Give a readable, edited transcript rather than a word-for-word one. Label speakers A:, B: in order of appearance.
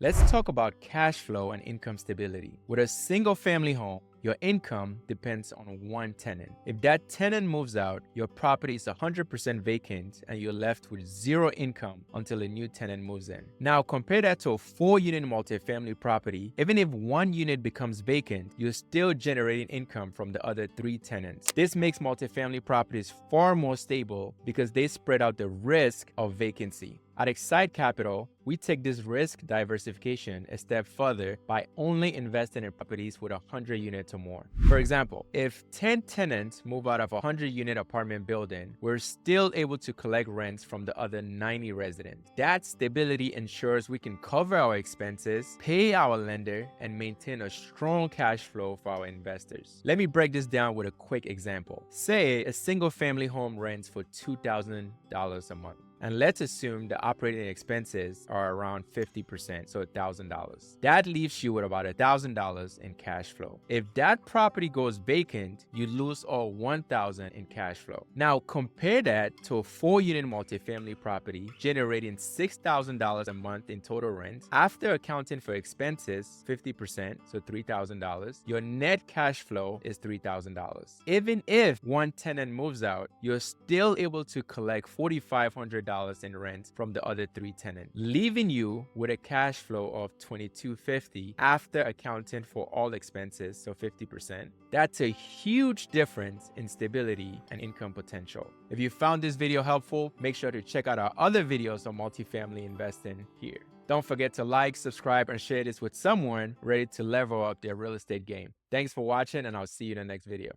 A: Let's talk about cash flow and income stability. With a single family home, your income depends on one tenant. If that tenant moves out, your property is 100% vacant and you're left with zero income until a new tenant moves in. Now, compare that to a 4-unit multifamily property. Even if one unit becomes vacant, you're still generating income from the other 3 tenants. This makes multifamily properties far more stable because they spread out the risk of vacancy. At XSITE Capital, we take this risk diversification a step further by only investing in properties with 100 units or more. For example, if 10 tenants move out of a 100-unit apartment building, we're still able to collect rents from the other 90 residents. That stability ensures we can cover our expenses, pay our lender, and maintain a strong cash flow for our investors. Let me break this down with a quick example. Say a single-family home rents for $2,000 a month. And let's assume the operating expenses are around 50%, so $1,000. That leaves you with about $1,000 in cash flow. If that property goes vacant, you lose all $1,000 in cash flow. Now compare that to a 4-unit multifamily property generating $6,000 a month in total rent. After accounting for expenses, 50%, so $3,000, your net cash flow is $3,000. Even if one tenant moves out, you're still able to collect $4,500 in rent from the other 3 tenants, leaving you with a cash flow of $2,250 after accounting for all expenses, so 50%. That's a huge difference in stability and income potential. If you found this video helpful, make sure to check out our other videos on multifamily investing here. Don't forget to like, subscribe, and share this with someone ready to level up their real estate game. Thanks for watching, and I'll see you in the next video.